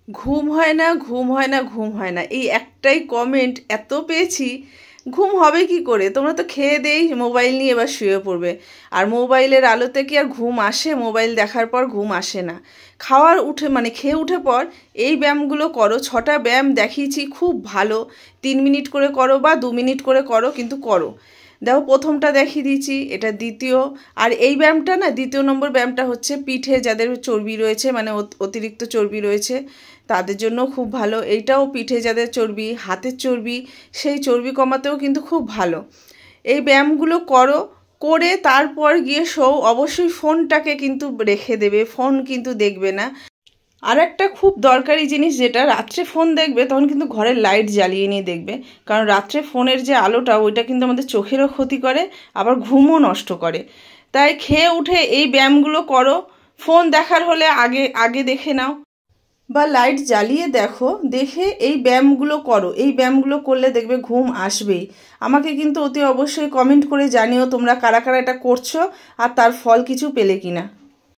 ঘুম হয় না, ঘুম হয় না, ঘুম হয় না, এই একটাই কমেন্ট এত পেয়েছি। ঘুম হবে কি করে? তোমরা তো খেয়ে দেই মোবাইল নিয়ে এবার শুয়ে পড়বে। আর মোবাইলের আলোতে কি আর ঘুম আসে? মোবাইল দেখার পর ঘুম আসে না। খাওয়ার উঠে মানে খেয়ে উঠে পর এই ব্যায়ামগুলো করো। 6টা ব্যায়াম দেখিয়েছি, খুব ভালো। 3 মিনিট করে করো বা 2 মিনিট করে করো, কিন্তু করো। দেখো, প্রথমটা দেখিয়ে দিয়েছি, এটা দ্বিতীয়। আর এই ব্যায়ামটা না, 2 নম্বর ব্যায়ামটা হচ্ছে পিঠে যাদের চর্বি রয়েছে, মানে অতিরিক্ত চর্বি রয়েছে তাদের জন্য খুব ভালো। এইটাও পিঠে যাদের চর্বি, হাতের চর্বি, সেই চর্বি কমাতেও কিন্তু খুব ভালো। এই ব্যায়ামগুলো করো, করে তারপর গিয়ে অবশ্যই ফোনটাকে কিন্তু রেখে দেবে, ফোন কিন্তু দেখবে না। আর একটা খুব দরকারি জিনিস, যেটা রাত্রে ফোন দেখবে তখন কিন্তু ঘরের লাইট জ্বালিয়ে নিয়ে দেখবে। কারণ রাত্রে ফোনের যে আলোটা, ওইটা কিন্তু আমাদের চোখেরও ক্ষতি করে, আবার ঘুমও নষ্ট করে। তাই খেয়ে উঠে এই ব্যায়ামগুলো করো। ফোন দেখার হলে আগে আগে দেখে নাও, বা লাইট জ্বালিয়ে দেখো, দেখে এই ব্যায়ামগুলো করো। এই ব্যায়ামগুলো করলে দেখবে ঘুম আসবেই। আমাকে কিন্তু অতি অবশ্যই কমেন্ট করে জানিও তোমরা কারা কারা এটা করছো আর তার ফল কিছু পেলে কিনা।